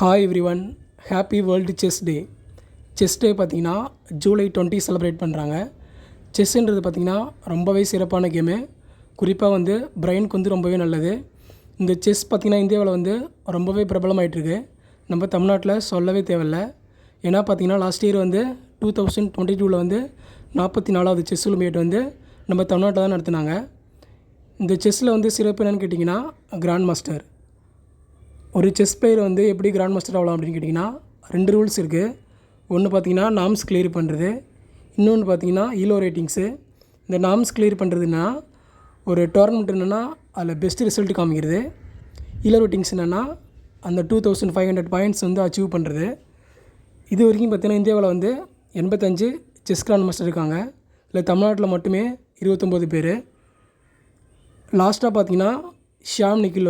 Hi everyone, happy world chess day. Chess day பார்த்திங்கன்னா July 20 celebrate பண்ணுறாங்க. செஸ்ஸுன்றது பார்த்திங்கன்னா ரொம்பவே சிறப்பான கேமு. குறிப்பாக பிரெயினுக்கு ரொம்பவே நல்லது. இந்த செஸ் பார்த்திங்கன்னா இந்தியாவில் ரொம்பவே பிரபலமாயிட்டிருக்கு. நம்ம தமிழ்நாட்டில் சொல்லவே தேவையில்ல. ஏன்னா பார்த்திங்கன்னா லாஸ்ட் இயர் 2022 44வது செஸ் ஒலிம்பியேட் நம்ம தமிழ்நாட்டில் தான் நடத்துனாங்க. இந்த செஸ்ஸில் சிறப்பு என்னென்னு கேட்டிங்கன்னா கிராண்ட் மாஸ்டர். ஒரு செஸ் பிளேயர் எப்படி கிராண்ட் மாஸ்டர் ஆகலாம் அப்படின்னு கேட்டிங்கன்னா 2 ரூல்ஸ் இருக்குது. ஒன்று பார்த்திங்கன்னா நாம்ஸ் கிளியர் பண்ணுறது, இன்னொன்று பார்த்திங்கன்னா ஈலோ ரேட்டிங்ஸு. இந்த நாம்ஸ் கிளியர் பண்ணுறதுன்னா ஒரு டோர்னமெண்ட் என்னென்னா அதில் பெஸ்ட்டு ரிசல்ட் காமிக்கிறது. ஈலோ ரேட்டிங்ஸ் என்னென்னா அந்த 2500 பாயிண்ட்ஸ் அச்சீவ் பண்ணுறது. இது வரைக்கும் பார்த்திங்கன்னா இந்தியாவில் 85 செஸ் கிராண்ட் மாஸ்டர் இருக்காங்க. இல்லை தமிழ்நாட்டில் மட்டுமே 29 பேர். லாஸ்ட்டாக பார்த்திங்கன்னா ஷியாம் நிக்கில்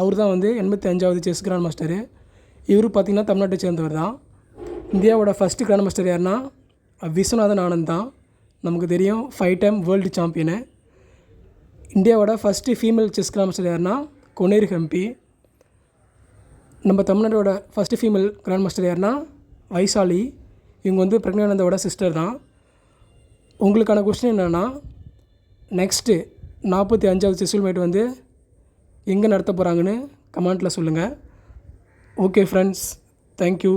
அவர் தான் 85வது செஸ் கிராண்ட் மாஸ்டரு. இவர் பார்த்திங்கன்னா தமிழ்நாட்டை சேர்ந்தவர் தான். இந்தியாவோட ஃபஸ்ட்டு கிராண்ட் மாஸ்டர் யாருன்னா விஸ்வநாதன் ஆனந்த் தான். நமக்கு தெரியும் 5 டைம் வேர்ல்டு சாம்பியனு. இந்தியாவோட first female chess grandmaster யாருன்னா கொனேர் ஹம்பி. நம்ம தமிழ்நாட்டோட ஃபஸ்ட்டு ஃபீமேல் கிராண்ட் மாஸ்டர் யாருன்னா வைசாலி. இவங்க பிரக்ஞானந்தாவோட சிஸ்டர் தான். உங்களுக்கான கொஸ்டின் என்னென்னா, நெக்ஸ்ட்டு 45வது செஸ் ஒலிம்பியேட் எங்கே நடத்த போகிறாங்கன்னு கமெண்ட்டில் சொல்லுங்கள். Okay friends, thank you.